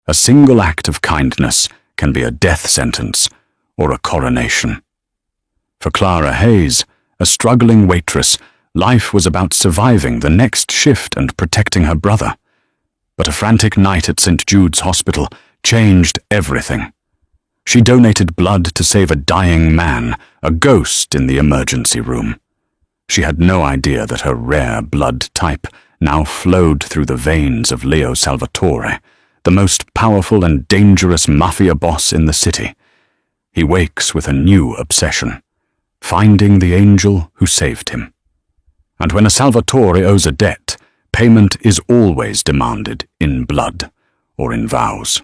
A single act of kindness can be a death sentence or a coronation. For Clara Hayes, a struggling waitress, life was about surviving the next shift and protecting her brother. But a frantic night at St. Jude's Hospital changed everything. She donated blood to save a dying man, a ghost in the emergency room. She had no idea that her rare blood type now flowed through the veins of Leo Salvatore, the most powerful and dangerous mafia boss in the city. He wakes with a new obsession, finding the angel who saved him. And when a Salvatore owes a debt, payment is always demanded in blood or in vows.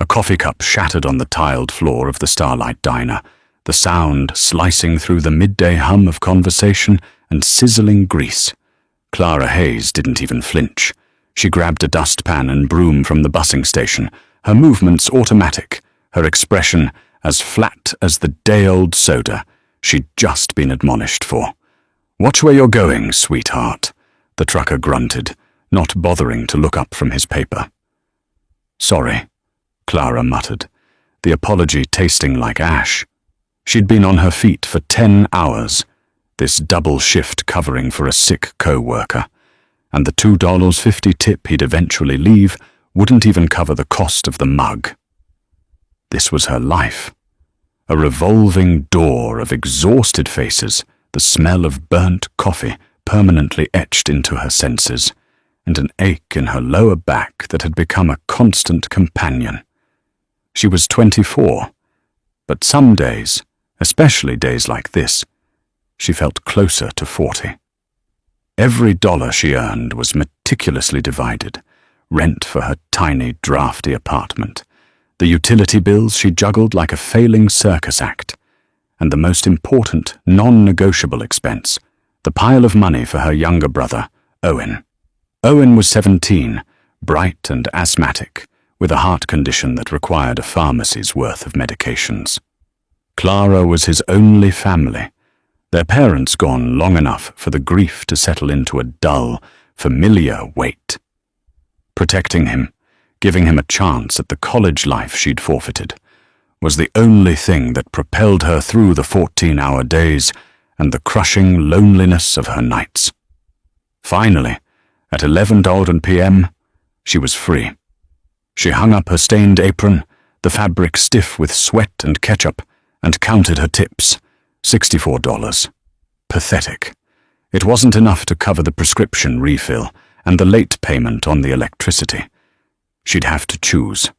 A coffee cup shattered on the tiled floor of the Starlight Diner, the sound slicing through the midday hum of conversation and sizzling grease. Clara Hayes didn't even flinch. She grabbed a dustpan and broom from the busing station, her movements automatic, her expression as flat as the day-old soda she'd just been admonished for. "Watch where you're going, sweetheart," the trucker grunted, not bothering to look up from his paper. "Sorry," Clara muttered, the apology tasting like ash. She'd been on her feet for 10 hours, this double shift covering for a sick co-worker, and the $2.50 tip he'd eventually leave wouldn't even cover the cost of the mug. This was her life. A revolving door of exhausted faces, the smell of burnt coffee permanently etched into her senses, and an ache in her lower back that had become a constant companion. She was 24, but some days, especially days like this, she felt closer to 40. Every dollar she earned was meticulously divided, rent for her tiny, drafty apartment, the utility bills she juggled like a failing circus act, and the most important, non-negotiable expense, the pile of money for her younger brother, Owen. Owen was 17, bright and asthmatic, with a heart condition that required a pharmacy's worth of medications. Clara was his only family, their parents gone long enough for the grief to settle into a dull, familiar weight. Protecting him, giving him a chance at the college life she'd forfeited, was the only thing that propelled her through the 14-hour days and the crushing loneliness of her nights. Finally, at 11 p.m., she was free. She hung up her stained apron, the fabric stiff with sweat and ketchup, and counted her tips. $64. Pathetic. It wasn't enough to cover the prescription refill and the late payment on the electricity. She'd have to choose.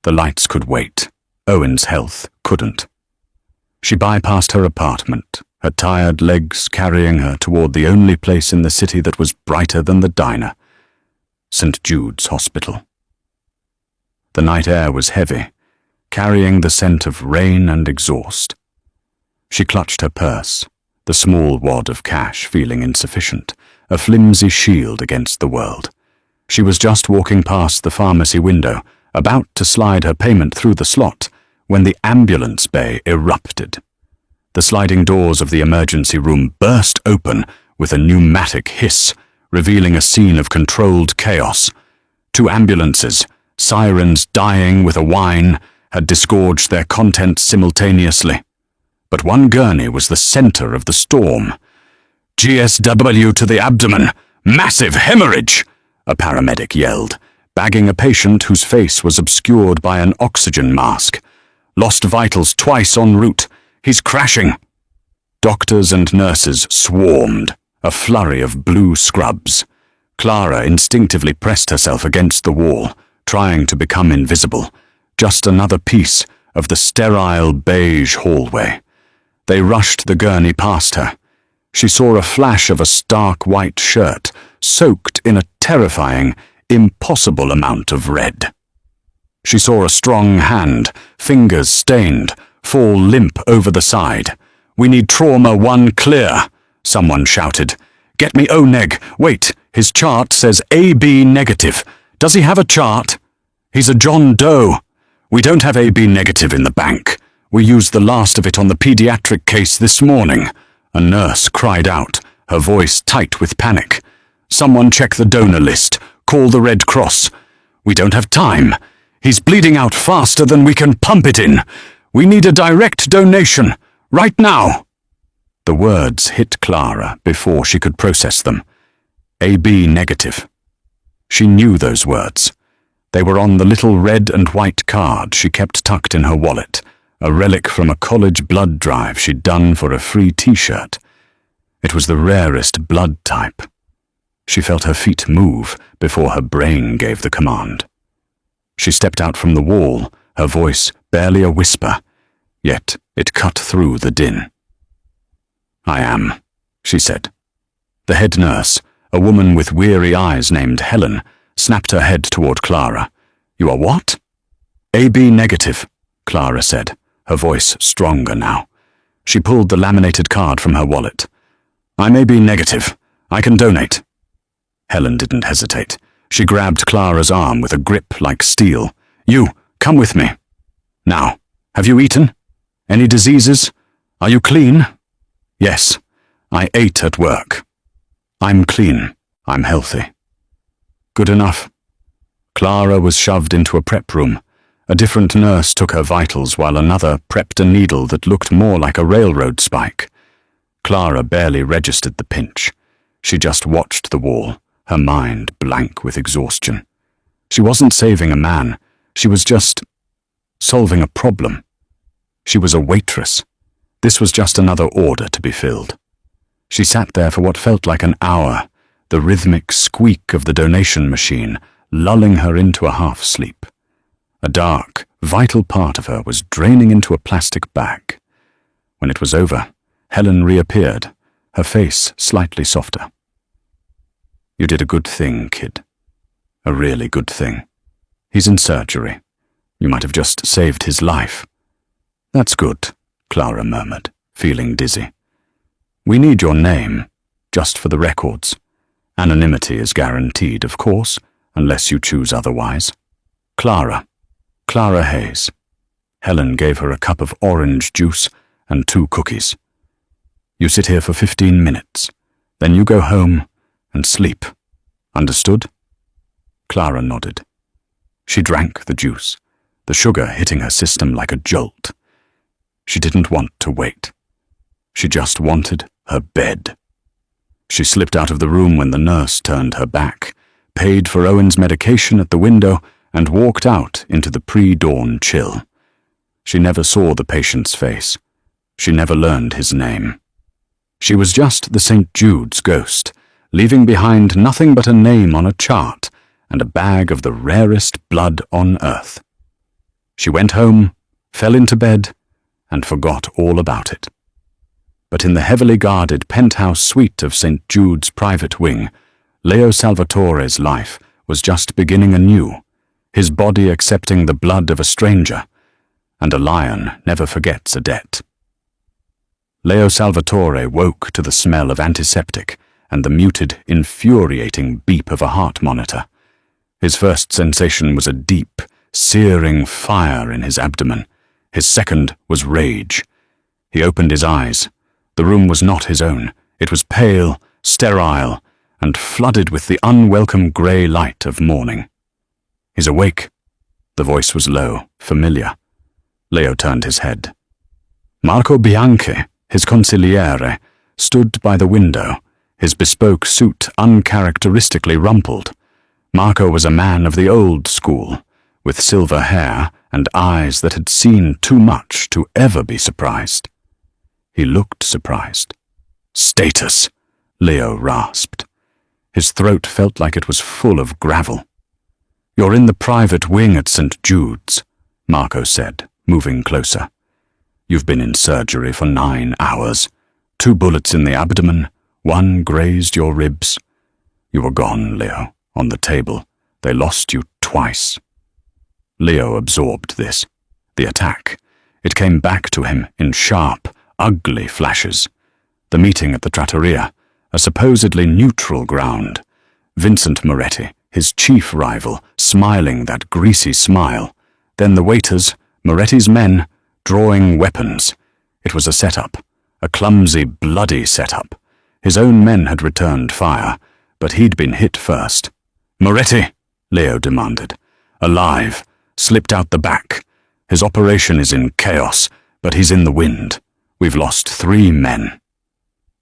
The lights could wait. Owen's health couldn't. She bypassed her apartment, her tired legs carrying her toward the only place in the city that was brighter than the diner, St. Jude's Hospital. The night air was heavy, carrying the scent of rain and exhaust. She clutched her purse, the small wad of cash feeling insufficient, a flimsy shield against the world. She was just walking past the pharmacy window, about to slide her payment through the slot, when the ambulance bay erupted. The sliding doors of the emergency room burst open with a pneumatic hiss, revealing a scene of controlled chaos. 2 ambulances, sirens dying with a whine, had disgorged their contents simultaneously. But one gurney was the center of the storm. "GSW to the abdomen! Massive hemorrhage!" a paramedic yelled, bagging a patient whose face was obscured by an oxygen mask. "Lost vitals twice en route. He's crashing." Doctors and nurses swarmed, a flurry of blue scrubs. Clara instinctively pressed herself against the wall, trying to become invisible, just another piece of the sterile beige hallway. They rushed the gurney past her. She saw a flash of a stark white shirt, soaked in a terrifying, impossible amount of red. She saw a strong hand, fingers stained, fall limp over the side. "We need trauma 1 clear," someone shouted. "Get me O-neg. Wait, his chart says AB negative. Does he have a chart? He's a John Doe. We don't have AB negative in the bank. We used the last of it on the pediatric case this morning," a nurse cried out, her voice tight with panic. "Someone check the donor list. Call the Red Cross. We don't have time. He's bleeding out faster than we can pump it in. We need a direct donation, right now." The words hit Clara before she could process them. AB negative. She knew those words. They were on the little red and white card she kept tucked in her wallet, a relic from a college blood drive she'd done for a free t-shirt. It was the rarest blood type. She felt her feet move before her brain gave the command. She stepped out from the wall, her voice barely a whisper, yet it cut through the din. "I am," she said. The head nurse, a woman with weary eyes named Helen, snapped her head toward Clara. "You are what?" "AB negative," Clara said, her voice stronger now. She pulled the laminated card from her wallet. "I'm AB negative. I can donate." Helen didn't hesitate. She grabbed Clara's arm with a grip like steel. "You, come with me. Now, have you eaten? Any diseases? Are you clean?" "Yes, I ate at work. I'm clean. I'm healthy." "Good enough." Clara was shoved into a prep room. A different nurse took her vitals while another prepped a needle that looked more like a railroad spike. Clara barely registered the pinch. She just watched the wall, her mind blank with exhaustion. She wasn't saving a man. She was just solving a problem. She was a waitress. This was just another order to be filled. She sat there for what felt like an hour, the rhythmic squeak of the donation machine lulling her into a half-sleep. A dark, vital part of her was draining into a plastic bag. When it was over, Helen reappeared, her face slightly softer. "You did a good thing, kid. A really good thing. He's in surgery. You might have just saved his life." "That's good," Clara murmured, feeling dizzy. "We need your name, just for the records. Anonymity is guaranteed, of course, unless you choose otherwise." Clara Hayes." Helen gave her a cup of orange juice and 2 cookies. "You sit here for 15 minutes. Then you go home and sleep. Understood?" Clara nodded. She drank the juice, the sugar hitting her system like a jolt. She didn't want to wait. She just wanted her bed. She slipped out of the room when the nurse turned her back, paid for Owen's medication at the window, and walked out into the pre-dawn chill. She never saw the patient's face. She never learned his name. She was just the St. Jude's ghost, leaving behind nothing but a name on a chart and a bag of the rarest blood on earth. She went home, fell into bed, and forgot all about it. But in the heavily guarded penthouse suite of St. Jude's private wing, Leo Salvatore's life was just beginning anew, his body accepting the blood of a stranger, and a lion never forgets a debt. Leo Salvatore woke to the smell of antiseptic and the muted, infuriating beep of a heart monitor. His first sensation was a deep, searing fire in his abdomen. His second was rage. He opened his eyes. The room was not his own. It was pale, sterile, and flooded with the unwelcome grey light of morning. "He's awake." The voice was low, familiar. Leo turned his head. Marco Bianchi, his consigliere, stood by the window, his bespoke suit uncharacteristically rumpled. Marco was a man of the old school, with silver hair and eyes that had seen too much to ever be surprised. He looked surprised. "Status," Leo rasped. His throat felt like it was full of gravel. "You're in the private wing at St. Jude's," Marco said, moving closer. "You've been in surgery for 9 hours. 2 bullets in the abdomen, 1 grazed your ribs. You were gone, Leo, on the table. They lost you twice." Leo absorbed this. The attack. It came back to him in sharp, ugly flashes. The meeting at the trattoria, a supposedly neutral ground. Vincent Moretti, his chief rival, smiling that greasy smile. Then the waiters, Moretti's men, drawing weapons. It was a setup, a clumsy, bloody setup. His own men had returned fire, but he'd been hit first. "Moretti," Leo demanded. "Alive. Slipped out the back. His operation is in chaos, but he's in the wind. We've lost 3 men.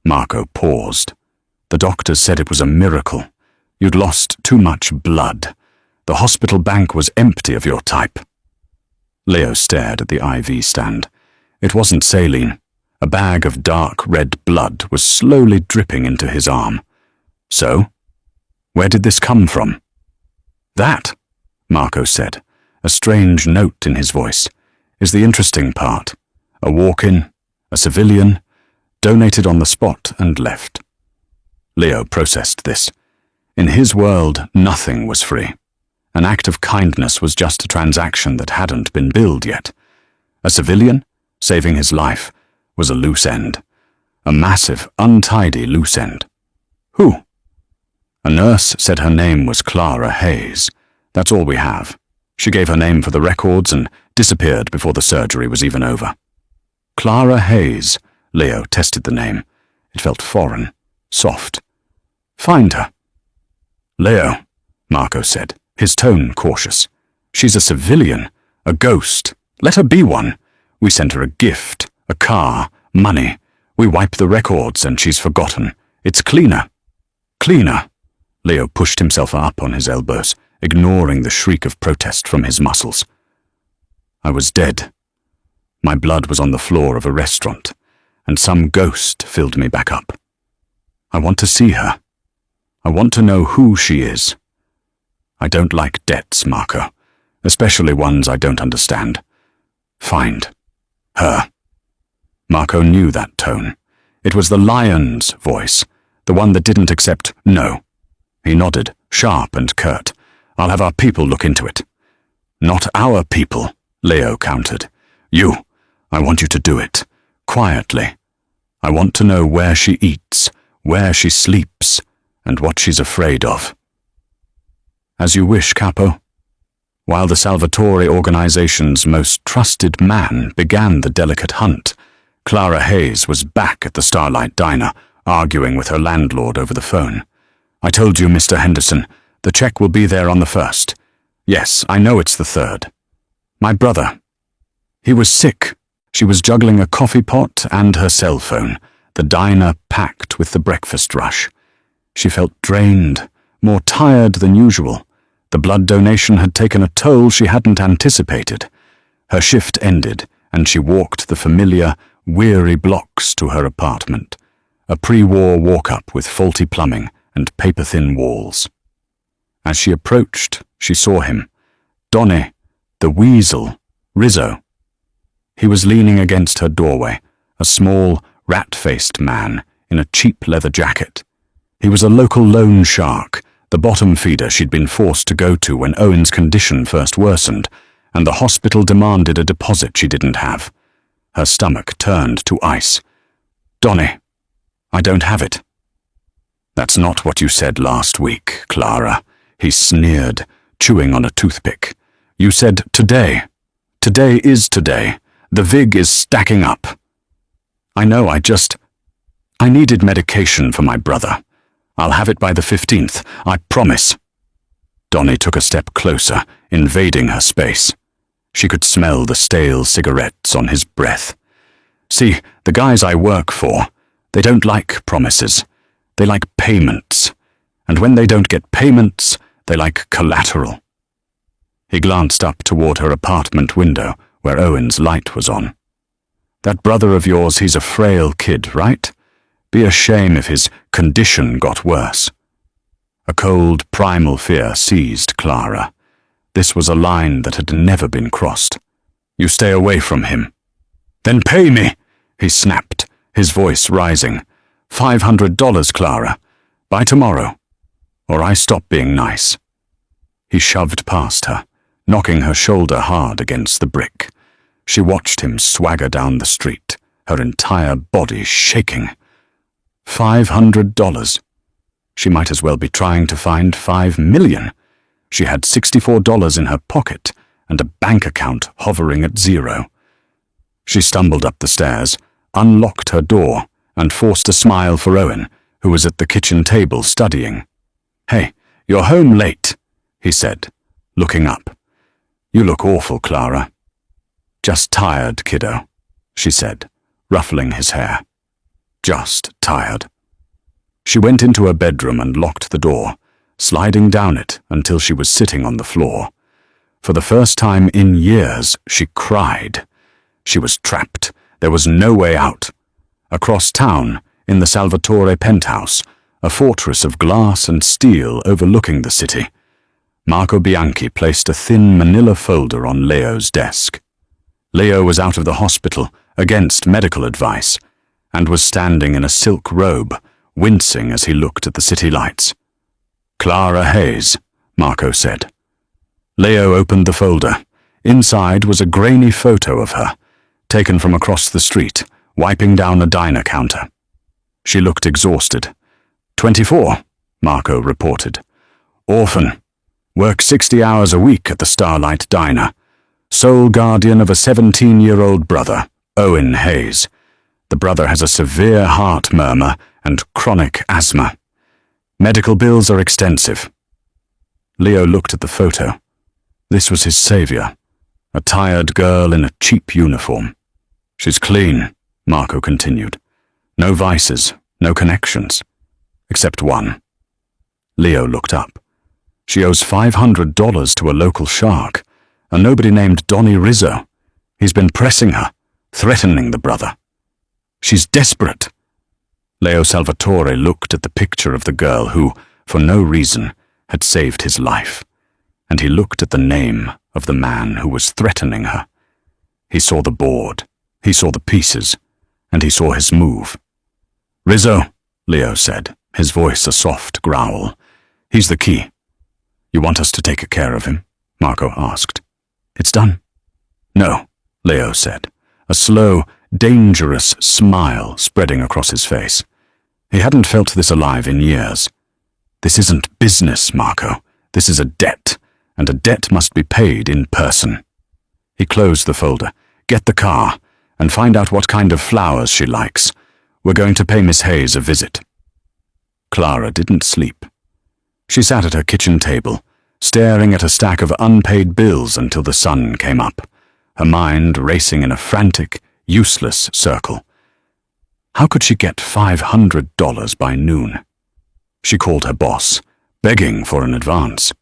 Marco paused. The doctors said it was a miracle. You'd lost too much blood. The hospital bank was empty of your type. Leo stared at the IV stand. It wasn't saline. A bag of dark red blood was slowly dripping into his arm. So, where did this come from? That, Marco said, a strange note in his voice, is the interesting part. A walk-in, a civilian, donated on the spot and left. Leo processed this. In his world, nothing was free. An act of kindness was just a transaction that hadn't been billed yet. A civilian, saving his life, was a loose end. A massive, untidy loose end. Who? A nurse said her name was Clara Hayes. That's all we have. She gave her name for the records and disappeared before the surgery was even over. Clara Hayes. Leo tested the name. It felt foreign, soft. Find her. Leo, Marco said, his tone cautious. She's a civilian, a ghost. Let her be one. We sent her a gift, a car, money. We wipe the records and she's forgotten. It's cleaner. Cleaner. Leo pushed himself up on his elbows, ignoring the shriek of protest from his muscles. I was dead. My blood was on the floor of a restaurant, and some ghost filled me back up. I want to see her. I want to know who she is. I don't like debts, Marco, especially ones I don't understand. Find her. Marco knew that tone. It was the lion's voice, the one that didn't accept no. He nodded, sharp and curt. I'll have our people look into it. Not our people, Leo countered. You. I want you to do it. Quietly. I want to know where she eats, where she sleeps, and what she's afraid of. As you wish, Capo. While the Salvatore organization's most trusted man began the delicate hunt, Clara Hayes was back at the Starlight Diner, arguing with her landlord over the phone. I told you, Mr. Henderson, the check will be there on the 1st. Yes, I know it's the 3rd. My brother. He was sick. She was juggling a coffee pot and her cell phone, the diner packed with the breakfast rush. She felt drained, more tired than usual. The blood donation had taken a toll she hadn't anticipated. Her shift ended, and she walked the familiar, weary blocks to her apartment, a pre-war walk-up with faulty plumbing and paper-thin walls. As she approached, she saw him. Donny, the weasel, Rizzo. He was leaning against her doorway, a small, rat-faced man in a cheap leather jacket. He was a local loan shark, the bottom feeder she'd been forced to go to when Owen's condition first worsened, and the hospital demanded a deposit she didn't have. Her stomach turned to ice. Donny, I don't have it. That's not what you said last week, Clara. He sneered, chewing on a toothpick. You said today. Today is today. The VIG is stacking up. I know, I needed medication for my brother. I'll have it by the 15th, I promise. Donny took a step closer, invading her space. She could smell the stale cigarettes on his breath. See, the guys I work for, they don't like promises. They like payments. And when they don't get payments, they like collateral. He glanced up toward her apartment window, where Owen's light was on. That brother of yours, he's a frail kid, right? Be a shame if his condition got worse. A cold, primal fear seized Clara. This was a line that had never been crossed. You stay away from him. Then pay me, he snapped, his voice rising. $500, Clara. By tomorrow. Or I stop being nice. He shoved past her, knocking her shoulder hard against the brick. She watched him swagger down the street, her entire body shaking. $500. She might as well be trying to find $5 million. She had $64 in her pocket and a bank account hovering at 0. She stumbled up the stairs, unlocked her door, and forced a smile for Owen, who was at the kitchen table studying. Hey, you're home late, he said, looking up. "You look awful, Clara." "Just tired, kiddo," she said, ruffling his hair. "Just tired." She went into her bedroom and locked the door, sliding down it until she was sitting on the floor. For the first time in years, she cried. She was trapped. There was no way out. Across town, in the Salvatore penthouse, a fortress of glass and steel overlooking the city, Marco Bianchi placed a thin manila folder on Leo's desk. Leo was out of the hospital, against medical advice, and was standing in a silk robe, wincing as he looked at the city lights. "Clara Hayes," Marco said. Leo opened the folder. Inside was a grainy photo of her, taken from across the street, wiping down a diner counter. She looked exhausted. 24, Marco reported. "Orphan. Works 60 hours a week at the Starlight Diner. Sole guardian of a 17-year-old brother, Owen Hayes. The brother has a severe heart murmur and chronic asthma. Medical bills are extensive." Leo looked at the photo. This was his savior, a tired girl in a cheap uniform. "She's clean," Marco continued. "No vices, no connections. Except one." Leo looked up. "She owes $500 to a local shark, and nobody named Donnie Rizzo. He's been pressing her, threatening the brother. She's desperate." Leo Salvatore looked at the picture of the girl who, for no reason, had saved his life, and he looked at the name of the man who was threatening her. He saw the board, he saw the pieces, and he saw his move. "Rizzo," Leo said, his voice a soft growl. "He's the key." "You want us to take care of him?" Marco asked. "It's done." "No," Leo said, a slow, dangerous smile spreading across his face. He hadn't felt this alive in years. "This isn't business, Marco. This is a debt, and a debt must be paid in person." He closed the folder. "Get the car, and find out what kind of flowers she likes. We're going to pay Miss Hayes a visit." Clara didn't sleep. She sat at her kitchen table, staring at a stack of unpaid bills until the sun came up, her mind racing in a frantic, useless circle. How could she get $500 by noon? She called her boss, begging for an advance.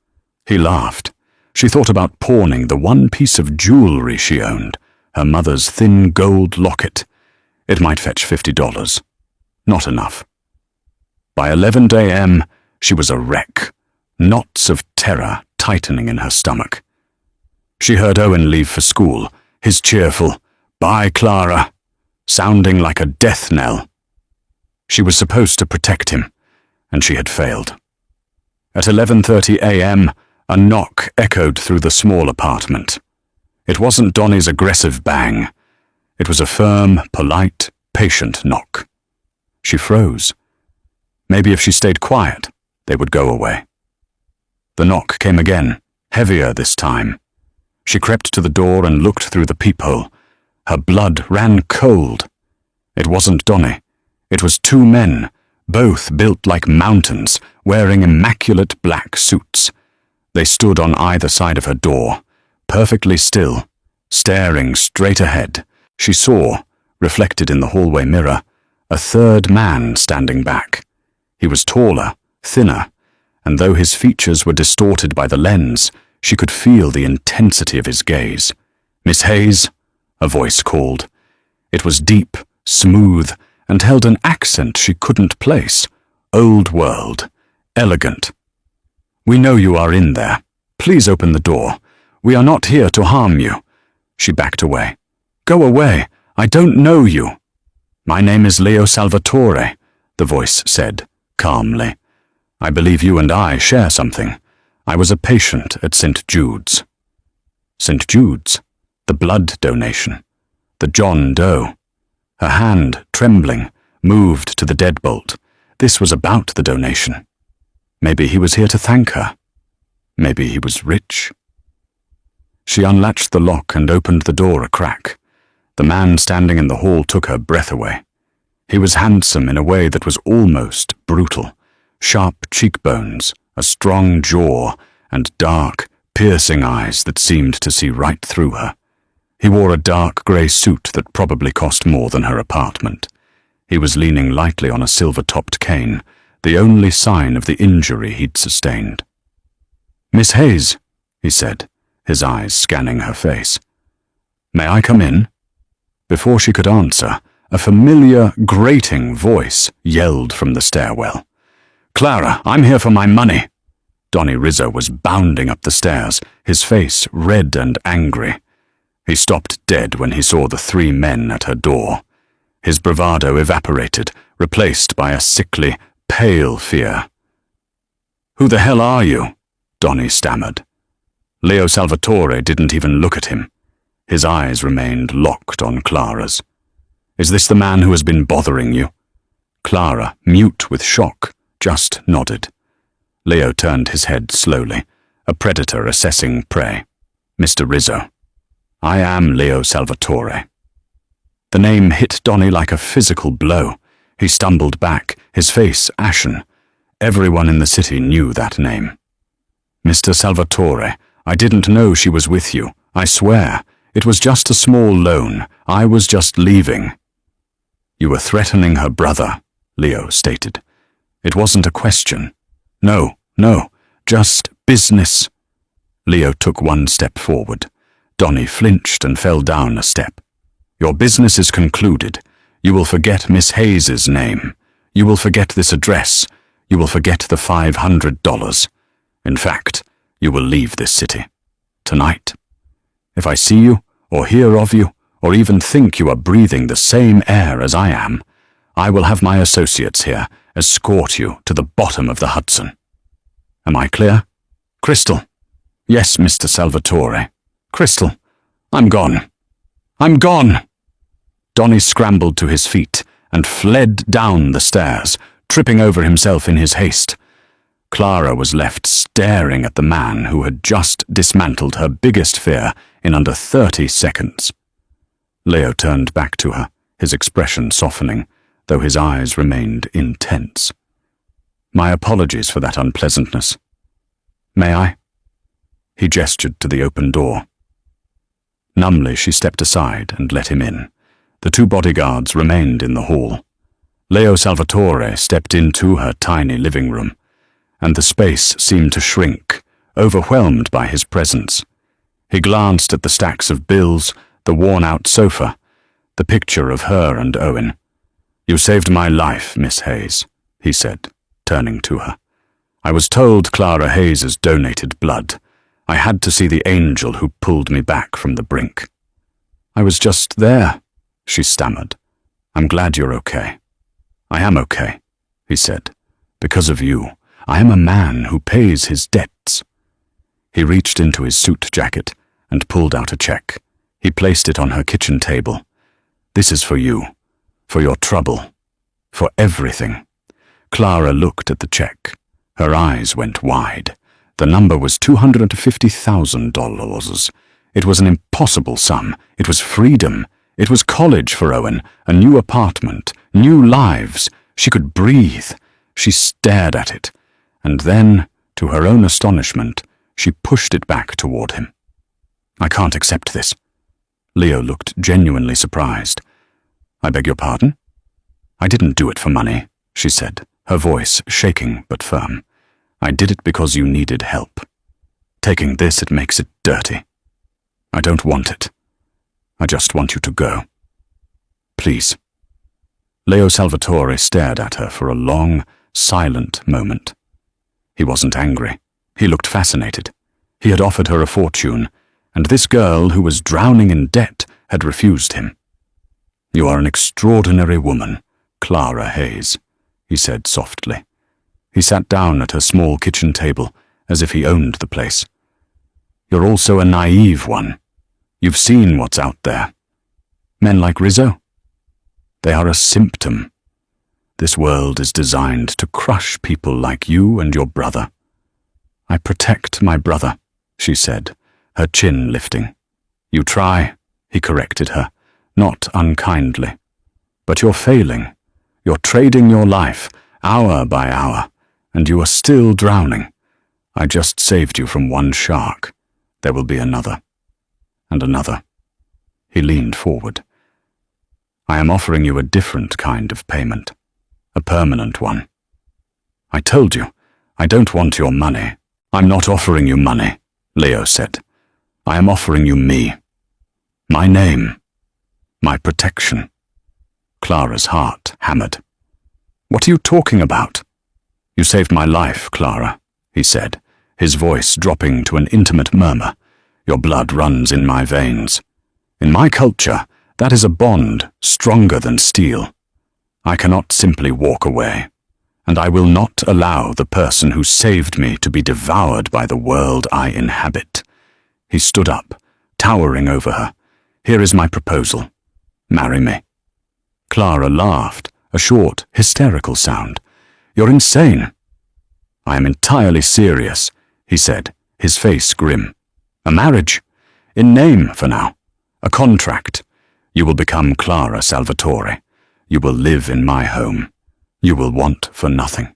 He laughed. She thought about pawning the one piece of jewelry she owned, her mother's thin gold locket. It might fetch $50. Not enough. By 11 a.m., she was a wreck, knots of terror tightening in her stomach. She heard Owen leave for school, his cheerful, "Bye, Clara," sounding like a death knell. She was supposed to protect him, and she had failed. At 11:30 a.m., a knock echoed through the small apartment. It wasn't Donnie's aggressive bang. It was a firm, polite, patient knock. She froze. Maybe if she stayed quiet, they would go away. The knock came again, heavier this time. She crept to the door and looked through the peephole. Her blood ran cold. It wasn't Donnie. It was two men, both built like mountains, wearing immaculate black suits. They stood on either side of her door, perfectly still, staring straight ahead. She saw, reflected in the hallway mirror, a third man standing back. He was taller, thinner, and though his features were distorted by the lens, she could feel the intensity of his gaze. "Miss Hayes," a voice called. It was deep, smooth, and held an accent she couldn't place. Old world, elegant. "We know you are in there. Please open the door. We are not here to harm you." She backed away. "Go away. I don't know you." "My name is Leo Salvatore," the voice said, calmly. "I believe you and I share something. I was a patient at St. Jude's." St. Jude's? The blood donation. The John Doe. Her hand, trembling, moved to the deadbolt. This was about the donation. Maybe he was here to thank her. Maybe he was rich. She unlatched the lock and opened the door a crack. The man standing in the hall took her breath away. He was handsome in a way that was almost brutal. Sharp cheekbones, a strong jaw, and dark, piercing eyes that seemed to see right through her. He wore a dark grey suit that probably cost more than her apartment. He was leaning lightly on a silver-topped cane, the only sign of the injury he'd sustained. "Miss Hayes," he said, his eyes scanning her face. "May I come in?" Before she could answer, a familiar, grating voice yelled from the stairwell. "Clara, I'm here for my money!" Donnie Rizzo was bounding up the stairs, his face red and angry. He stopped dead when he saw the 3 men at her door. His bravado evaporated, replaced by a sickly, pale fear. "Who the hell are you?" Donnie stammered. Leo Salvatore didn't even look at him. His eyes remained locked on Clara's. "Is this the man who has been bothering you?" Clara, mute with shock, just nodded. Leo turned his head slowly, a predator assessing prey. "Mr. Rizzo." "I am Leo Salvatore." The name hit Donnie like a physical blow. He stumbled back, his face ashen. Everyone in the city knew that name. "Mr. Salvatore, I didn't know she was with you. I swear. It was just a small loan. I was just leaving." "You were threatening her brother," Leo stated. "It wasn't a question. No, just business." Leo took 1 step forward. Donnie flinched and fell down a step. "Your business is concluded. You will forget Miss Hayes's name. You will forget this address. You will forget the $500. In fact, you will leave this city. Tonight. If I see you, or hear of you, or even think you are breathing the same air as I am, I will have my associates here escort you to the bottom of the Hudson. Am I clear? Crystal." "Yes, Mr. Salvatore." "Crystal, I'm gone. I'm gone." Donnie scrambled to his feet and fled down the stairs, tripping over himself in his haste. Clara was left staring at the man who had just dismantled her biggest fear in under 30 seconds. Leo turned back to her, his expression softening, though his eyes remained intense. "My apologies for that unpleasantness. May I?" He gestured to the open door. Numbly, she stepped aside and let him in. The 2 bodyguards remained in the hall. Leo Salvatore stepped into her tiny living room, and the space seemed to shrink, overwhelmed by his presence. He glanced at the stacks of bills, the worn-out sofa, the picture of her and Owen. "You saved my life, Miss Hayes," he said, turning to her. "I was told Clara Hayes' donated blood. I had to see the angel who pulled me back from the brink." "I was just there," she stammered. "I'm glad you're okay." "I am okay," he said. "Because of you. I am a man who pays his debts." He reached into his suit jacket and pulled out a check. He placed it on her kitchen table. "This is for you, for your trouble, for everything." Clara looked at the check. Her eyes went wide. The number was $250,000. It was an impossible sum. It was freedom. It was college for Owen, a new apartment, new lives. She could breathe. She stared at it, and then, to her own astonishment, she pushed it back toward him. "I can't accept this." Leo looked genuinely surprised. "I beg your pardon?" "I didn't do it for money," she said, her voice shaking but firm. "I did it because you needed help. Taking this, it makes it dirty. I don't want it. I just want you to go. Please." Leo Salvatore stared at her for a long, silent moment. He wasn't angry. He looked fascinated. He had offered her a fortune, and this girl who was drowning in debt had refused him. "You are an extraordinary woman, Clara Hayes," he said softly. He sat down at her small kitchen table, as if he owned the place. "You're also a naive one. You've seen what's out there. Men like Rizzo? They are a symptom. This world is designed to crush people like you and your brother." "I protect my brother," she said, her chin lifting. "You try," he corrected her, not unkindly. "But you're failing. You're trading your life, hour by hour, and you are still drowning. I just saved you from one shark. There will be another, and another. He leaned forward. I am offering you a different kind of payment, a permanent one. I told you, I don't want your money. I'm not offering you money, Leo said. I am offering you me. My name. My protection. Clara's heart hammered. What are you talking about? You saved my life, Clara, he said, his voice dropping to an intimate murmur. Your blood runs in my veins. In my culture, that is a bond stronger than steel. I cannot simply walk away, and I will not allow the person who saved me to be devoured by the world I inhabit. He stood up, towering over her. Here is my proposal. Marry me. Clara laughed, a short, hysterical sound. You're insane. I am entirely serious, he said, his face grim. A marriage. In name, for now. A contract. You will become Clara Salvatore. You will live in my home. You will want for nothing.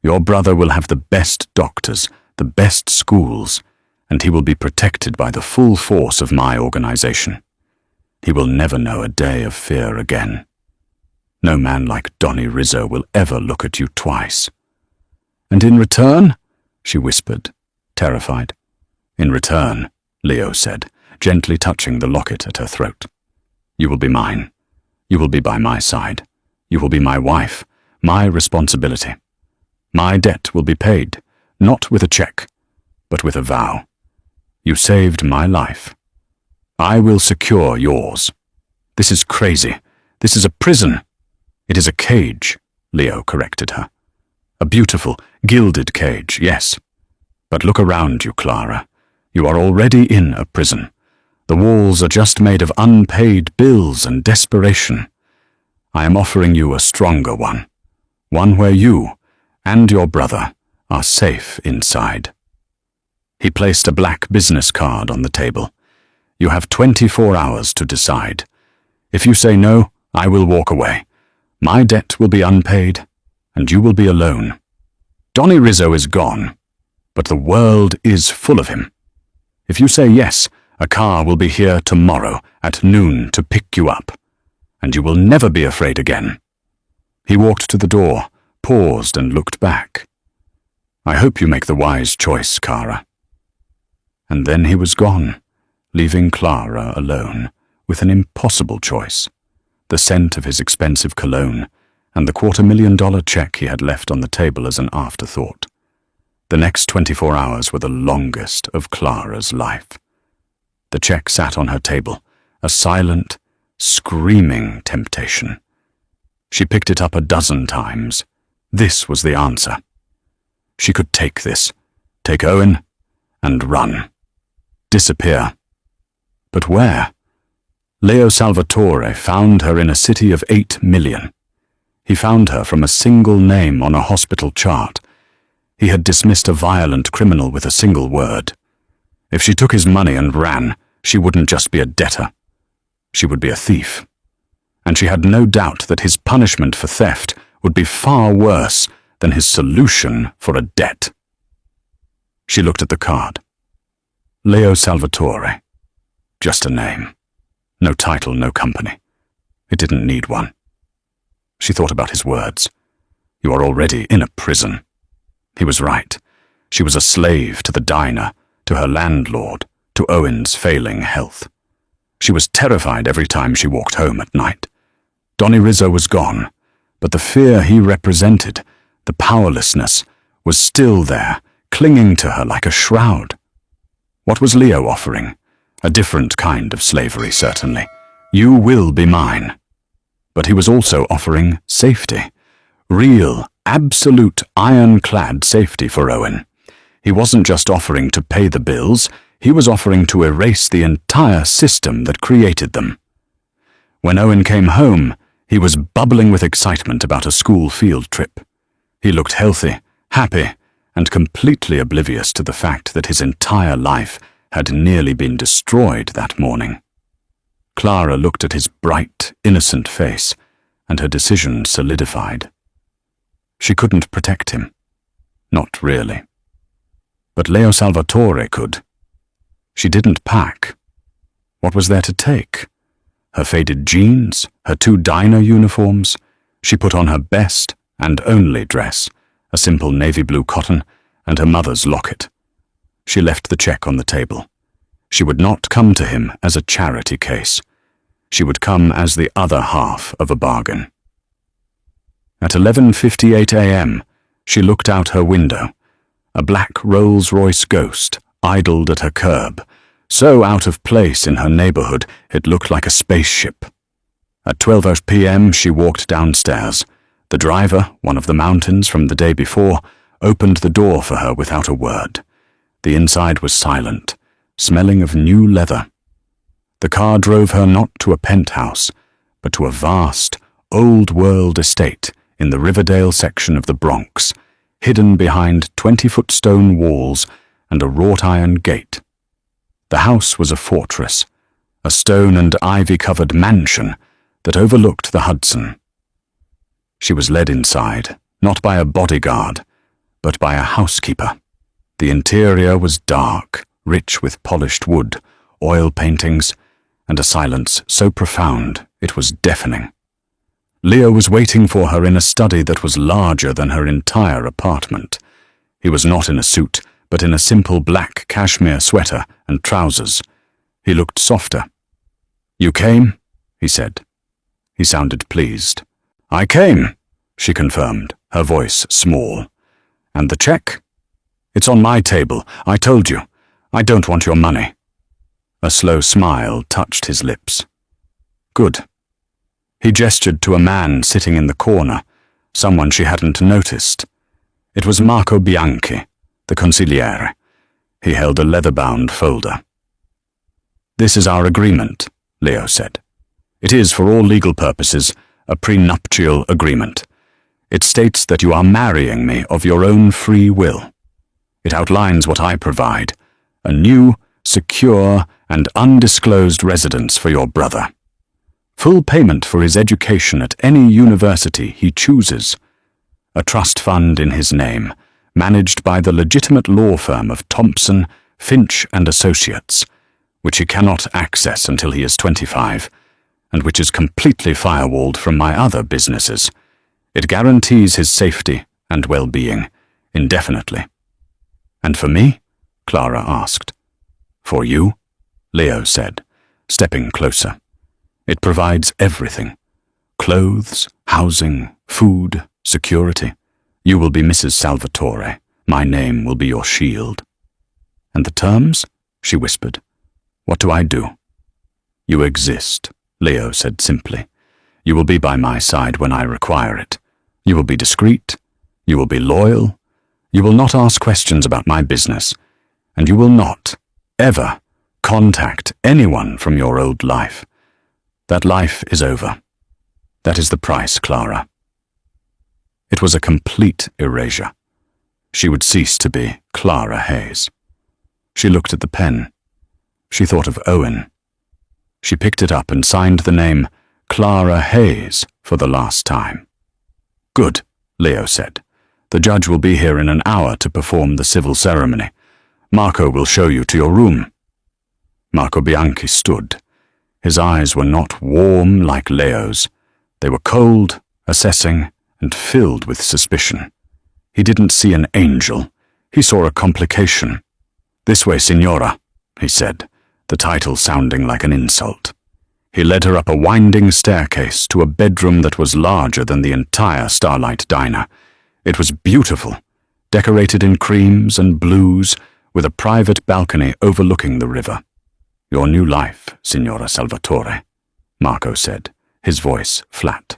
Your brother will have the best doctors, the best schools, and he will be protected by the full force of my organization. He will never know a day of fear again. No man like Donny Rizzo will ever look at you twice. And in return, she whispered, terrified. In return, Leo said, gently touching the locket at her throat. You will be mine. You will be by my side. You will be my wife, my responsibility. My debt will be paid, not with a check, but with a vow. You saved my life. I will secure yours. This is crazy. This is a prison. It is a cage, Leo corrected her. A beautiful, gilded cage, yes. But look around you, Clara. You are already in a prison. The walls are just made of unpaid bills and desperation. I am offering you a stronger one where you and your brother are safe inside. He placed a black business card on the table. You have 24 hours to decide. If you say no, I will walk away. My debt will be unpaid, and you will be alone. Donny Rizzo is gone, but the world is full of him. If you say yes, a car will be here tomorrow at noon to pick you up, and you will never be afraid again. He walked to the door, paused and looked back. I hope you make the wise choice, Clara. And then he was gone, leaving Clara alone with an impossible choice. The scent of his expensive cologne, and the $250,000 check he had left on the table as an afterthought. The next 24 hours were the longest of Clara's life. The check sat on her table, a silent, screaming temptation. She picked it up a dozen times. This was the answer. She could take this, take Owen, and run. Disappear. But where? Leo Salvatore found her in a city of 8 million. He found her from a single name on a hospital chart. He had dismissed a violent criminal with a single word. If she took his money and ran, she wouldn't just be a debtor. She would be a thief. And she had no doubt that his punishment for theft would be far worse than his solution for a debt. She looked at the card. Leo Salvatore. Just a name. No title, no company. It didn't need one. She thought about his words. You are already in a prison. He was right. She was a slave to the diner, to her landlord, to Owen's failing health. She was terrified every time she walked home at night. Donny Rizzo was gone, but the fear he represented, the powerlessness, was still there, clinging to her like a shroud. What was Leo offering? A different kind of slavery, certainly. You will be mine. But he was also offering safety. Real, absolute, ironclad safety for Owen. He wasn't just offering to pay the bills, he was offering to erase the entire system that created them. When Owen came home, he was bubbling with excitement about a school field trip. He looked healthy, happy, and completely oblivious to the fact that his entire life had nearly been destroyed that morning. Clara looked at his bright, innocent face, and her decision solidified. She couldn't protect him. Not really. But Leo Salvatore could. She didn't pack. What was there to take? Her faded jeans, her 2 diner uniforms. She put on her best and only dress, a simple navy blue cotton, and her mother's locket. She left the check on the table. She would not come to him as a charity case. She would come as the other half of a bargain. At 11:58 a.m., she looked out her window. A black Rolls-Royce Ghost idled at her curb, so out of place in her neighborhood it looked like a spaceship. At 12 p.m. she walked downstairs. The driver, one of the mountains from the day before, opened the door for her without a word. The inside was silent, smelling of new leather. The car drove her not to a penthouse, but to a vast, old-world estate in the Riverdale section of the Bronx, hidden behind 20-foot stone walls and a wrought-iron gate. The house was a fortress, a stone and ivy-covered mansion that overlooked the Hudson. She was led inside, not by a bodyguard, but by a housekeeper. The interior was dark, rich with polished wood, oil paintings, and a silence so profound it was deafening. Leo was waiting for her in a study that was larger than her entire apartment. He was not in a suit, but in a simple black cashmere sweater and trousers. He looked softer. "You came?" he said. He sounded pleased. "I came," she confirmed, her voice small. "And the check?" "It's on my table. I told you. I don't want your money." A slow smile touched his lips. "Good." He gestured to a man sitting in the corner, someone she hadn't noticed. It was Marco Bianchi, the consigliere. He held a leather-bound folder. "This is our agreement," Leo said. "It is, for all legal purposes, a prenuptial agreement. It states that you are marrying me of your own free will. It outlines what I provide, a new, secure, and undisclosed residence for your brother. Full payment for his education at any university he chooses. A trust fund in his name, managed by the legitimate law firm of Thompson, Finch and Associates, which he cannot access until he is 25, and which is completely firewalled from my other businesses. It guarantees his safety and well-being, indefinitely." "And for me?" Clara asked. "For you?" Leo said, stepping closer. "It provides everything. Clothes, housing, food, security. You will be Mrs. Salvatore. My name will be your shield." "And the terms?" she whispered. "What do I do?" "You exist," Leo said simply. "You will be by my side when I require it. You will be discreet. You will be loyal. You will not ask questions about my business. And you will not, ever, contact anyone from your old life. That life is over. That is the price, Clara." It was a complete erasure. She would cease to be Clara Hayes. She looked at the pen. She thought of Owen. She picked it up and signed the name Clara Hayes for the last time. "Good," Leo said. "The judge will be here in an hour to perform the civil ceremony. Marco will show you to your room." Marco Bianchi stood. His eyes were not warm like Leo's. They were cold, assessing, and filled with suspicion. He didn't see an angel. He saw a complication. "This way, signora," he said, the title sounding like an insult. He led her up a winding staircase to a bedroom that was larger than the entire Starlight Diner. It was beautiful, decorated in creams and blues, with a private balcony overlooking the river. "Your new life, Signora Salvatore," Marco said, his voice flat.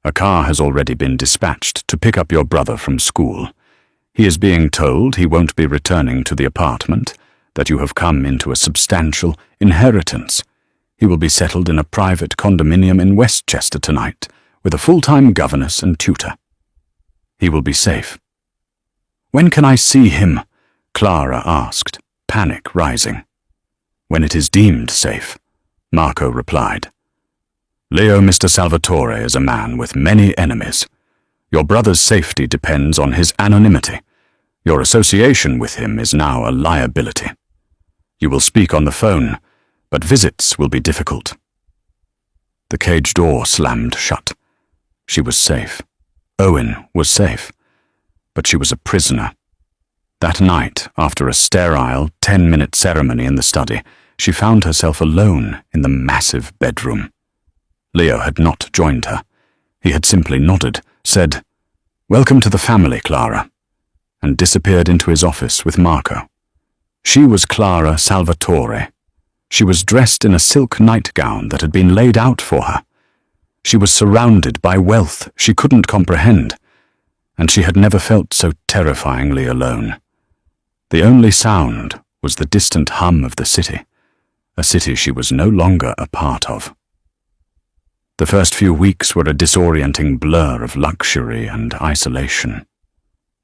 "A car has already been dispatched to pick up your brother from school. He is being told he won't be returning to the apartment, that you have come into a substantial inheritance. He will be settled in a private condominium in Westchester tonight, with a full-time governess and tutor. He will be safe." "When can I see him?" Clara asked, panic rising. "When it is deemed safe," Marco replied. "Leo Mr. Salvatore is a man with many enemies. Your brother's safety depends on his anonymity. Your association with him is now a liability." You will speak on the phone, but visits will be difficult. The cage door slammed shut. She was safe. Owen was safe. But she was a prisoner. That night, after a sterile 10-minute ceremony in the study, she found herself alone in the massive bedroom. Leo had not joined her. He had simply nodded, said, "Welcome to the family, Clara," and disappeared into his office with Marco. She was Clara Salvatore. She was dressed in a silk nightgown that had been laid out for her. She was surrounded by wealth she couldn't comprehend, and she had never felt so terrifyingly alone. The only sound was the distant hum of the city, a city she was no longer a part of. The first few weeks were a disorienting blur of luxury and isolation.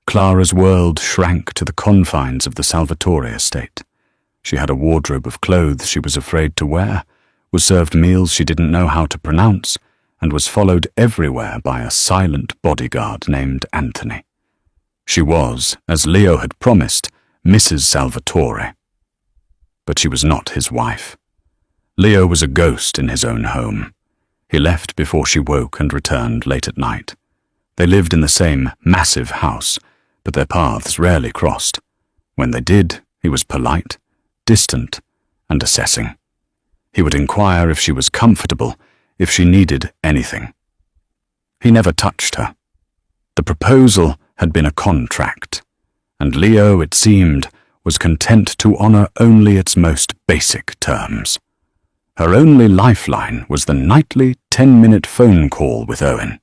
Clara's world shrank to the confines of the Salvatore estate. She had a wardrobe of clothes she was afraid to wear, was served meals she didn't know how to pronounce, and was followed everywhere by a silent bodyguard named Anthony. She was, as Leo had promised, Mrs. Salvatore. But she was not his wife. Leo was a ghost in his own home. He left before she woke and returned late at night. They lived in the same massive house, but their paths rarely crossed. When they did, he was polite, distant, and assessing. He would inquire if she was comfortable, if she needed anything. He never touched her. The proposal had been a contract, and Leo, it seemed, was content to honor only its most basic terms. Her only lifeline was the nightly 10-minute phone call with Owen.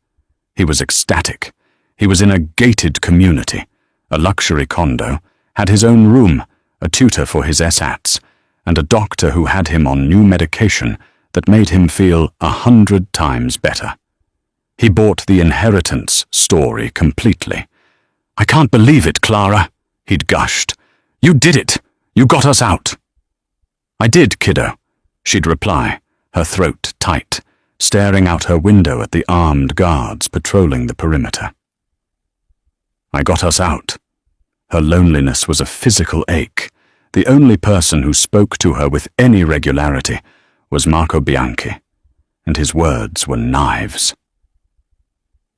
He was ecstatic. He was in a gated community, a luxury condo, had his own room, a tutor for his SATs, and a doctor who had him on new medication that made him feel 100 times better. He bought the inheritance story completely. "I can't believe it, Clara," he'd gushed. "You did it. You got us out." "I did, kiddo," she'd reply, her throat tight, staring out her window at the armed guards patrolling the perimeter. "I got us out." Her loneliness was a physical ache. The only person who spoke to her with any regularity was Marco Bianchi, and his words were knives.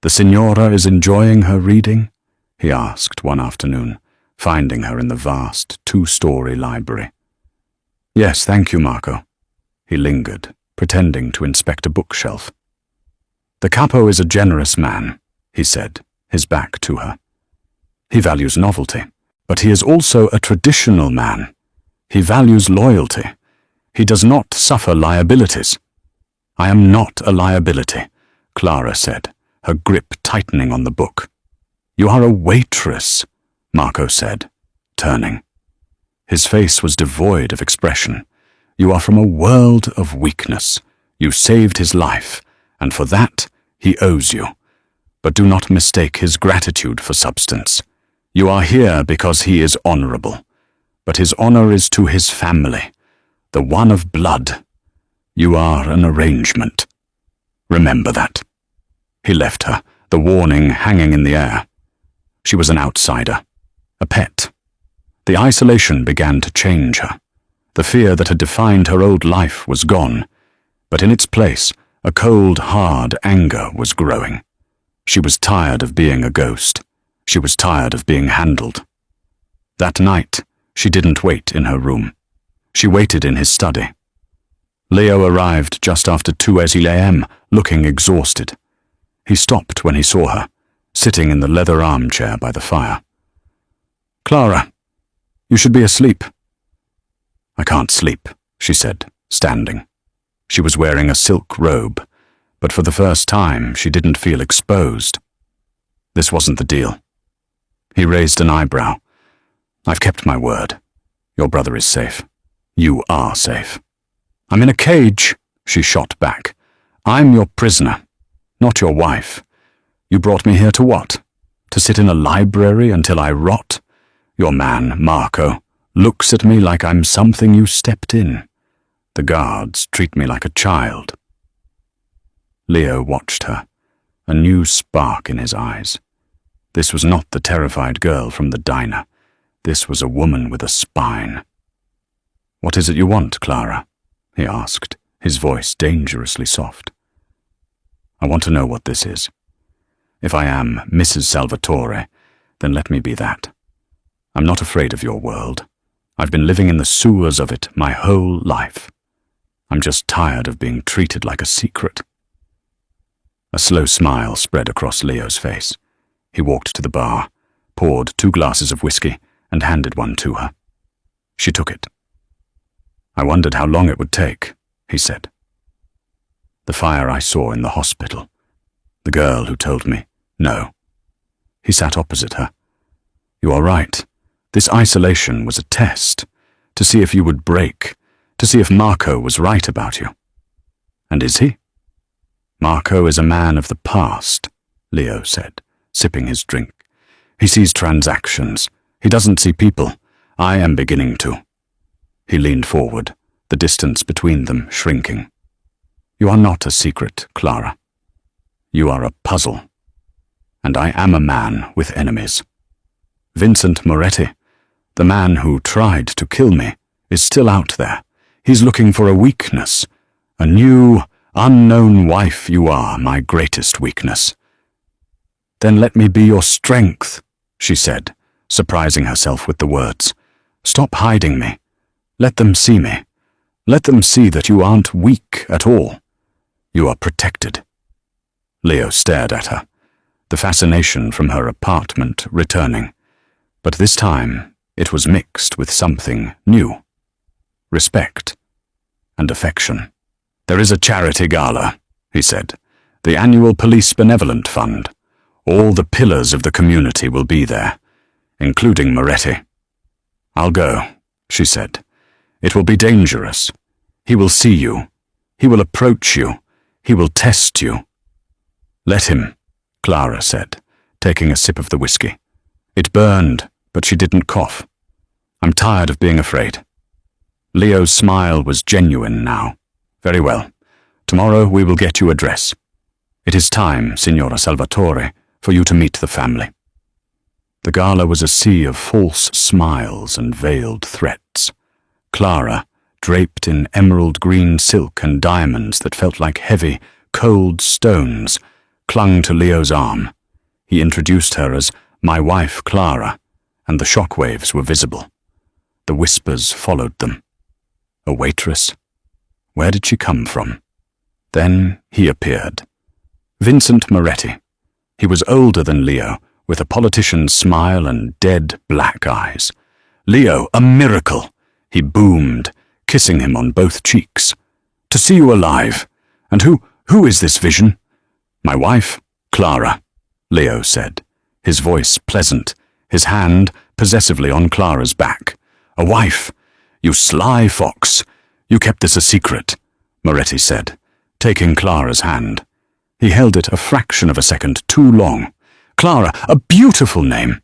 "The Signora is enjoying her reading?" he asked one afternoon, finding her in the vast 2-story library. "Yes, thank you, Marco." He lingered, pretending to inspect a bookshelf. "The capo is a generous man," he said, his back to her. "He values novelty, but he is also a traditional man. He values loyalty. He does not suffer liabilities." "I am not a liability," Clara said, her grip tightening on the book. "You are a waitress," Marco said, turning. His face was devoid of expression. "You are from a world of weakness. You saved his life, and for that he owes you. But do not mistake his gratitude for substance. You are here because he is honorable, but his honor is to his family, the one of blood. You are an arrangement. Remember that." He left her, the warning hanging in the air. She was an outsider, a pet. The isolation began to change her. The fear that had defined her old life was gone, but in its place, a cold, hard anger was growing. She was tired of being a ghost. She was tired of being handled. That night, she didn't wait in her room. She waited in his study. Leo arrived just after 2 a.m., looking exhausted. He stopped when he saw her, sitting in the leather armchair by the fire. "Clara, you should be asleep." "I can't sleep," she said, standing. She was wearing a silk robe, but for the first time she didn't feel exposed. This wasn't the deal. He raised an eyebrow. "I've kept my word. Your brother is safe. You are safe." "I'm in a cage," she shot back. "I'm your prisoner, not your wife. You brought me here to what? To sit in a library until I rot? Your man, Marco, looks at me like I'm something you stepped in. The guards treat me like a child." Leo watched her, a new spark in his eyes. This was not the terrified girl from the diner. This was a woman with a spine. "What is it you want, Clara?" he asked, his voice dangerously soft. "I want to know what this is. If I am Mrs. Salvatore, then let me be that. I'm not afraid of your world. I've been living in the sewers of it my whole life. I'm just tired of being treated like a secret." A slow smile spread across Leo's face. He walked to the bar, poured 2 glasses of whiskey, and handed one to her. She took it. "I wondered how long it would take," he said. "The fire I saw in the hospital. The girl who told me, no." He sat opposite her. "You are right. This isolation was a test, to see if you would break, to see if Marco was right about you." "And is he?" "Marco is a man of the past," Leo said, sipping his drink. "He sees transactions. He doesn't see people. I am beginning to." He leaned forward, the distance between them shrinking. "You are not a secret, Clara. You are a puzzle. And I am a man with enemies. Vincent Moretti, the man who tried to kill me, is still out there. He's looking for a weakness. A new, unknown wife. You are my greatest weakness." "Then let me be your strength," she said, surprising herself with the words. "Stop hiding me. Let them see me. Let them see that you aren't weak at all. You are protected." Leo stared at her, the fascination from her apartment returning. But this time it was mixed with something new. Respect and affection. "There is a charity gala," he said. "The annual Police Benevolent Fund. All the pillars of the community will be there, including Moretti." "I'll go," she said. "It will be dangerous. He will see you. He will approach you. He will test you." "Let him," Clara said, taking a sip of the whiskey. It burned, but she didn't cough. "I'm tired of being afraid." Leo's smile was genuine now. "Very well. Tomorrow we will get you a dress. It is time, Signora Salvatore, for you to meet the family." The gala was a sea of false smiles and veiled threats. Clara, draped in emerald green silk and diamonds that felt like heavy, cold stones, clung to Leo's arm. He introduced her as "my wife Clara," and the shockwaves were visible. The whispers followed them. A waitress? Where did she come from? Then he appeared. Vincent Moretti. He was older than Leo, with a politician's smile and dead black eyes. "Leo, a miracle!" he boomed, kissing him on both cheeks. "To see you alive! And who is this vision?" "My wife, Clara," Leo said, his voice pleasant, his hand possessively on Clara's back. "A wife! You sly fox! You kept this a secret," Moretti said, taking Clara's hand. He held it a fraction of a second too long. "Clara, a beautiful name!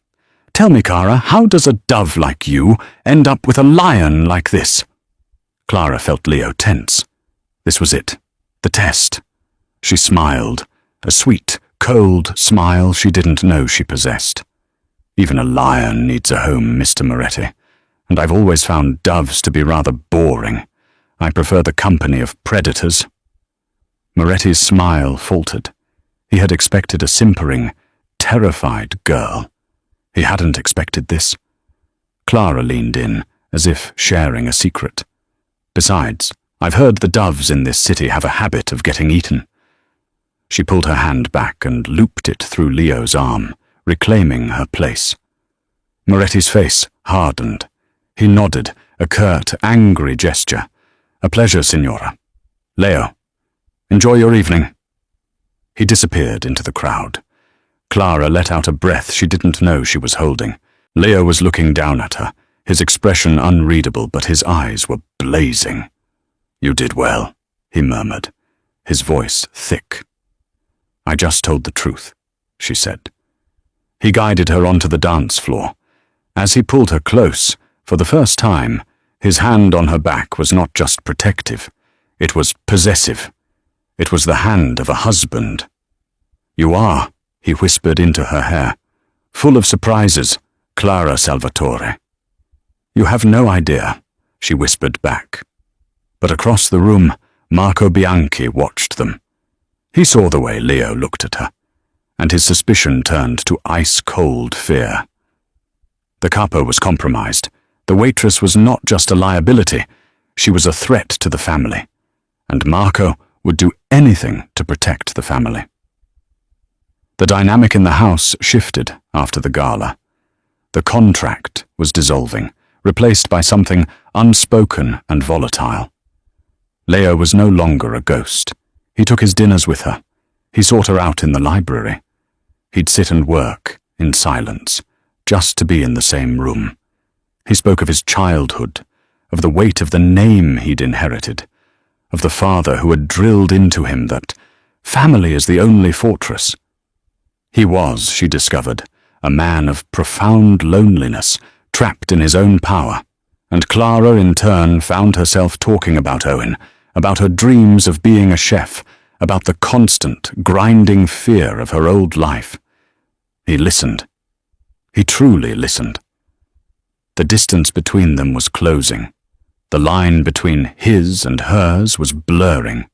Tell me, Clara, how does a dove like you end up with a lion like this?" Clara felt Leo tense. This was it, the test. She smiled, a sweet, cold smile she didn't know she possessed. "Even a lion needs a home, Mr. Moretti, and I've always found doves to be rather boring. I prefer the company of predators." Moretti's smile faltered. He had expected a simpering, terrified girl. He hadn't expected this. Clara leaned in, as if sharing a secret. "Besides, I've heard the doves in this city have a habit of getting eaten." She pulled her hand back and looped it through Leo's arm, reclaiming her place. Moretti's face hardened. He nodded, a curt, angry gesture. "A pleasure, Signora. Leo, enjoy your evening." He disappeared into the crowd. Clara let out a breath she didn't know she was holding. Leo was looking down at her, his expression unreadable, but his eyes were blazing. "You did well," he murmured, his voice thick. "I just told the truth," she said. He guided her onto the dance floor. As he pulled her close, for the first time, his hand on her back was not just protective. It was possessive. It was the hand of a husband. "You are," he whispered into her hair, "full of surprises, Clara Salvatore. You have no idea. she whispered back. But across the room, Marco Bianchi watched them. He saw the way Leo looked at her, and his suspicion turned to ice-cold fear. The capo was compromised. The waitress was not just a liability, she was a threat to the family, and Marco would do anything to protect the family. The dynamic in the house shifted after the gala. The contract was dissolving, replaced by something unspoken and volatile. Leo was no longer a ghost. He took his dinners with her. He sought her out in the library. He'd sit and work in silence, just to be in the same room. He spoke of his childhood, of the weight of the name he'd inherited, of the father who had drilled into him that family is the only fortress. He was, she discovered, a man of profound loneliness, trapped in his own power, and Clara in turn found herself talking about Owen, about her dreams of being a chef, about the constant, grinding fear of her old life. He listened. He truly listened. The distance between them was closing. The line between his and hers was blurring.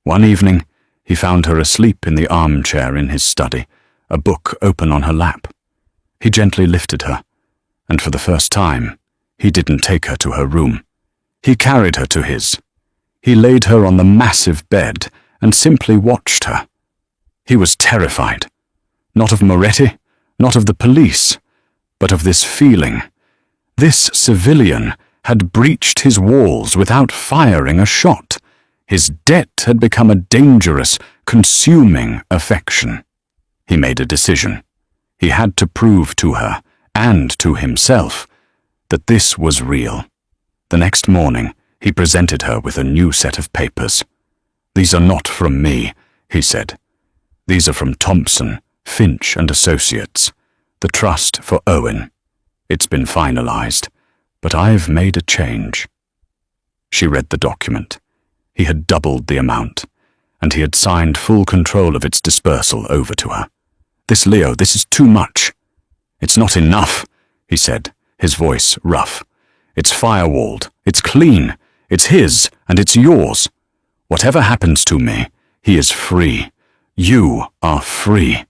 One evening, he found her asleep in the armchair in his study, a book open on her lap. He gently lifted her, and for the first time, he didn't take her to her room. He carried her to his. He laid her on the massive bed and simply watched her. He was terrified, not of Moretti, not of the police, but of this feeling. This civilian had breached his walls without firing a shot. His debt had become a dangerous, consuming affection. He made a decision. He had to prove to her, and to himself, that this was real. The next morning, he presented her with a new set of papers. "These are not from me," he said. "These are from Thompson, Finch and Associates, the trust for Owen. It's been finalized, but I've made a change." She read the document. He had doubled the amount, and he had signed full control of its dispersal over to her. "This, Leo, this is too much." "It's not enough," he said, his voice rough. "It's firewalled, it's clean, it's his and it's yours. Whatever happens to me, he is free. You are free.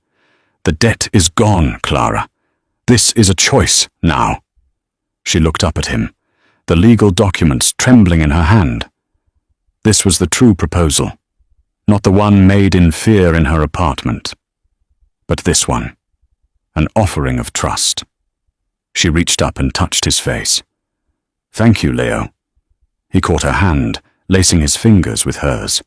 The debt is gone, Clara. This is a choice now." She looked up at him, the legal documents trembling in her hand. This was the true proposal, not the one made in fear in her apartment, but this one, an offering of trust. She reached up and touched his face. "Thank you, Leo." He caught her hand, lacing his fingers with hers.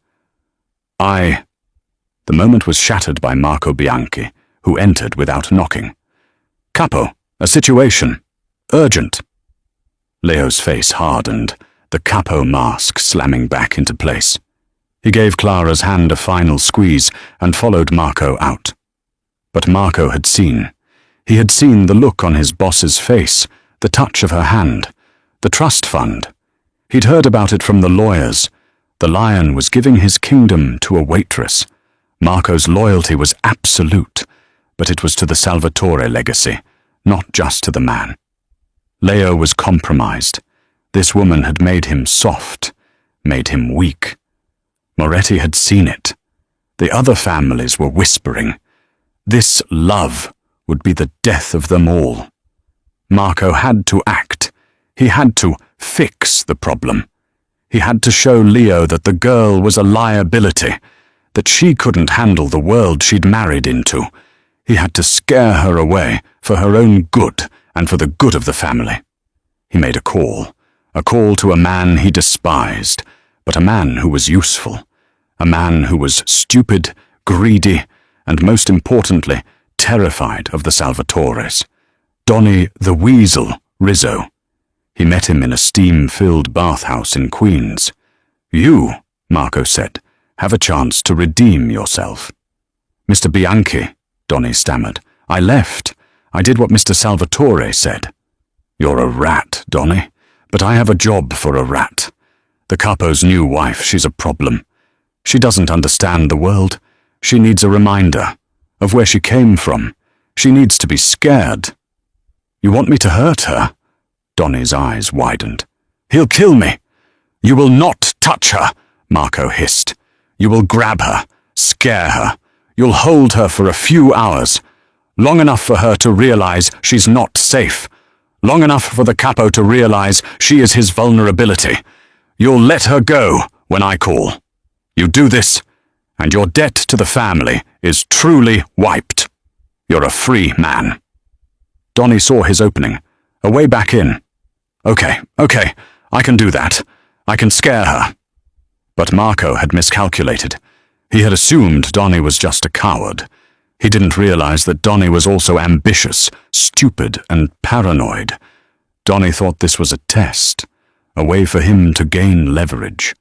The moment was shattered by Marco Bianchi, who entered without knocking. "Capo, a situation. Urgent." Leo's face hardened, the capo mask slamming back into place. He gave Clara's hand a final squeeze and followed Marco out. But Marco had seen. He had seen the look on his boss's face, the touch of her hand, the trust fund. He'd heard about it from the lawyers. The lion was giving his kingdom to a waitress. Marco's loyalty was absolute, but it was to the Salvatore legacy, not just to the man. Leo was compromised. This woman had made him soft, made him weak. Moretti had seen it. The other families were whispering. This love would be the death of them all. Marco had to act. He had to fix the problem. He had to show Leo that the girl was a liability, that she couldn't handle the world she'd married into. He had to scare her away for her own good and for the good of the family. He made a call to a man he despised, but a man who was useful, a man who was stupid, greedy, and most importantly, terrified of the Salvatores. Donny the Weasel Rizzo. He met him in a steam-filled bathhouse in Queens. "You," Marco said, "have a chance to redeem yourself." "Mr. Bianchi," Donny stammered, "I left. I did what Mr. Salvatore said." "You're a rat, Donny, but I have a job for a rat. The capo's new wife, she's a problem. She doesn't understand the world. She needs a reminder of where she came from. She needs to be scared." "You want me to hurt her?" Donny's eyes widened. He'll kill me." "You will not touch her," Marco hissed. "You will grab her, scare her. You'll hold her for a few hours. Long enough for her to realize she's not safe. Long enough for the capo to realize she is his vulnerability. You'll let her go when I call. You do this, and your debt to the family is truly wiped. You're a free man." Donnie saw his opening, a way back in. Okay, I can do that. I can scare her." But Marco had miscalculated. He had assumed Donnie was just a coward. He didn't realize that Donnie was also ambitious, stupid, and paranoid. Donnie thought this was a test, a way for him to gain leverage.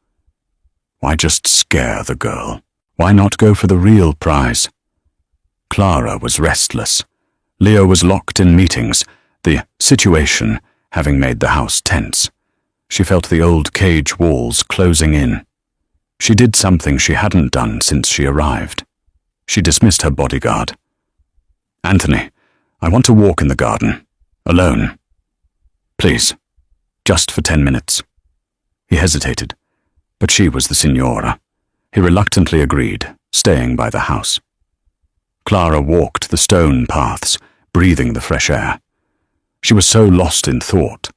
Why just scare the girl? Why not go for the real prize? Clara was restless. Leo was locked in meetings, the situation having made the house tense. She felt the old cage walls closing in. She did something she hadn't done since she arrived. She dismissed her bodyguard. "Anthony, I want to walk in the garden, alone. Please, just for 10 minutes. He hesitated, but she was the signora. He reluctantly agreed, staying by the house. Clara walked the stone paths, breathing the fresh air. She was so lost in thought,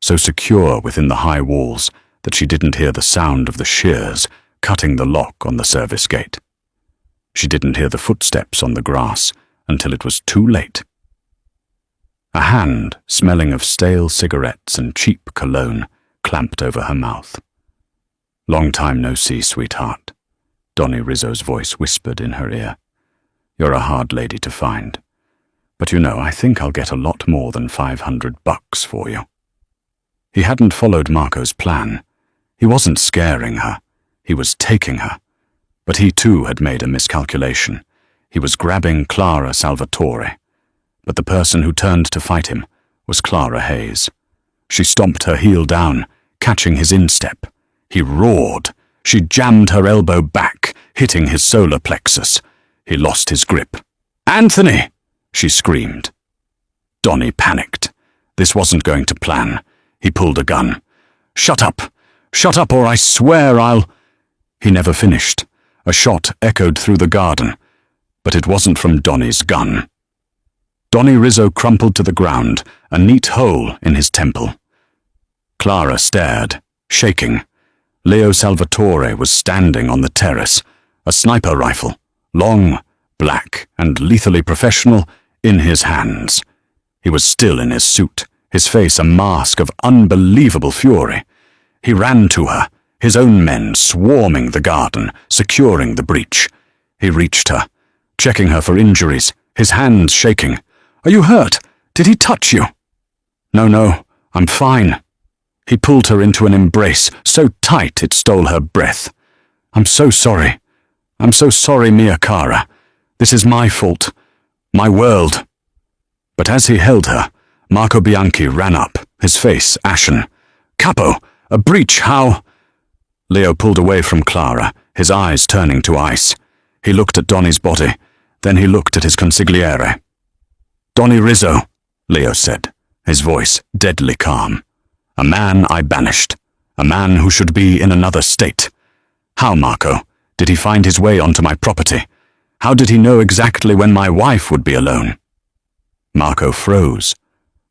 so secure within the high walls that she didn't hear the sound of the shears cutting the lock on the service gate. She didn't hear the footsteps on the grass until it was too late. A hand, smelling of stale cigarettes and cheap cologne, clamped over her mouth. "Long time no see, sweetheart," Donnie Rizzo's voice whispered in her ear. "You're a hard lady to find. But you know, I think I'll get a lot more than $500 for you." He hadn't followed Marco's plan. He wasn't scaring her. He was taking her. But he too had made a miscalculation. He was grabbing Clara Salvatore. But the person who turned to fight him was Clara Hayes. She stomped her heel down, catching his instep. He roared. She jammed her elbow back, hitting his solar plexus. He lost his grip. "Anthony!" she screamed. Donnie panicked. This wasn't going to plan. He pulled a gun. Shut up, or I swear I'll—" He never finished. A shot echoed through the garden, but it wasn't from Donnie's gun. Donnie Rizzo crumpled to the ground, a neat hole in his temple. Clara stared, shaking. Leo Salvatore was standing on the terrace, a sniper rifle, long, black, and lethally professional, in his hands. He was still in his suit, his face a mask of unbelievable fury. He ran to her, his own men swarming the garden, securing the breach. He reached her, checking her for injuries, his hands shaking. "Are you hurt? Did he touch you?" No, I'm fine." He pulled her into an embrace, so tight it stole her breath. I'm so sorry, Mia Cara. This is my fault, my world." But as he held her, Marco Bianchi ran up, his face ashen. "Capo, a breach, how—" Leo pulled away from Clara, his eyes turning to ice. He looked at Donnie's body, then he looked at his consigliere. "Donnie Rizzo," Leo said, his voice deadly calm. "A man I banished, a man who should be in another state. How, Marco, did he find his way onto my property? How did he know exactly when my wife would be alone?" Marco froze.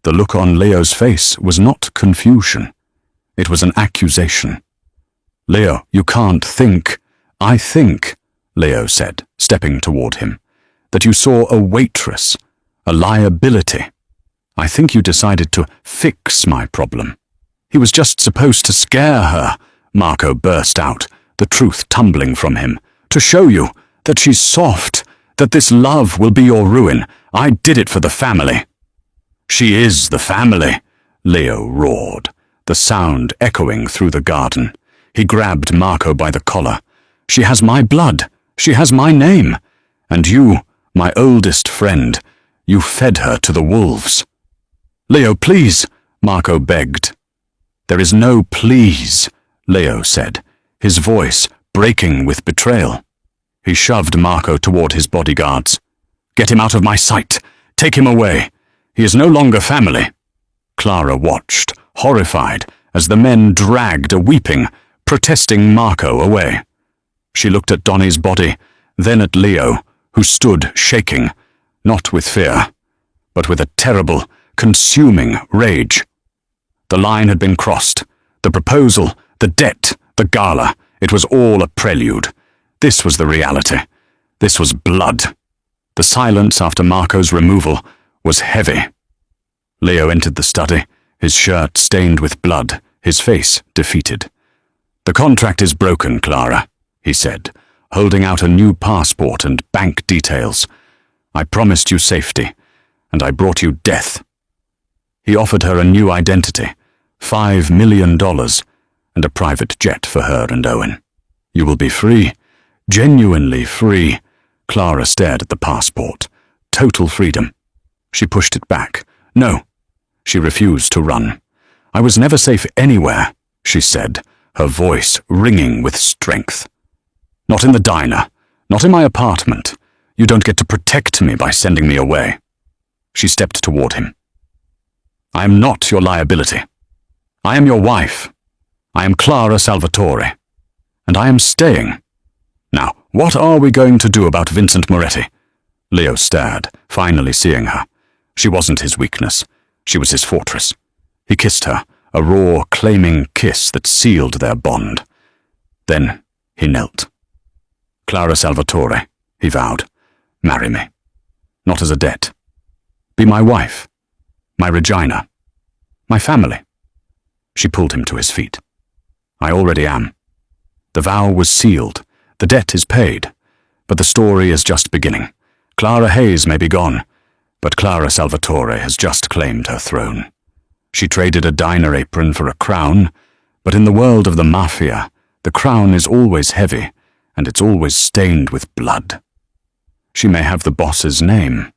The look on Leo's face was not confusion. It was an accusation. "Leo, you can't think—" "I think," Leo said, stepping toward him, "that you saw a waitress, a liability. I think you decided to fix my problem." "He was just supposed to scare her," Marco burst out, the truth tumbling from him. "To show you that she's soft, that this love will be your ruin. I did it for the family." "She is the family," Leo roared, the sound echoing through the garden. He grabbed Marco by the collar. "She has my blood. She has my name. And you, my oldest friend, you fed her to the wolves." "Leo, please," Marco begged. "There is no please," Leo said, his voice breaking with betrayal. He shoved Marco toward his bodyguards. "Get him out of my sight. Take him away. He is no longer family." Clara watched, horrified, as the men dragged a weeping, protesting Marco away. She looked at Donnie's body, then at Leo, who stood shaking, not with fear, but with a terrible, consuming rage. The line had been crossed. The proposal, the debt, the gala, it was all a prelude. This was the reality. This was blood. The silence after Marco's removal was heavy. Leo entered the study, his shirt stained with blood, his face defeated. "The contract is broken, Clara," he said, holding out a new passport and bank details. "I promised you safety, and I brought you death." He offered her a new identity, $5 million, and a private jet for her and Owen. "You will be free, genuinely free." Clara stared at the passport. Total freedom. She pushed it back. No. She refused to run. "I was never safe anywhere," she said, her voice ringing with strength. "Not in the diner. Not in my apartment. You don't get to protect me by sending me away." She stepped toward him. "I am not your liability. I am your wife. I am Clara Salvatore. And I am staying. Now, what are we going to do about Vincent Moretti?" Leo stared, finally seeing her. She wasn't his weakness. She was his fortress. He kissed her, a raw, claiming kiss that sealed their bond. Then he knelt. "Clara Salvatore," he vowed, "marry me. Not as a debt. Be my wife, my Regina, my family." She pulled him to his feet. "I already am. The vow was sealed. The debt is paid. But the story is just beginning. Clara Hayes may be gone, but Clara Salvatore has just claimed her throne. She traded a diner apron for a crown, but in the world of the mafia, the crown is always heavy, and it's always stained with blood. She may have the boss's name,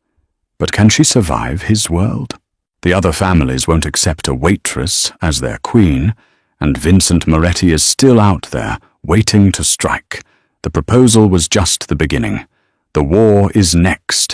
but can she survive his world? The other families won't accept a waitress as their queen, and Vincent Moretti is still out there, waiting to strike. The proposal was just the beginning. The war is next,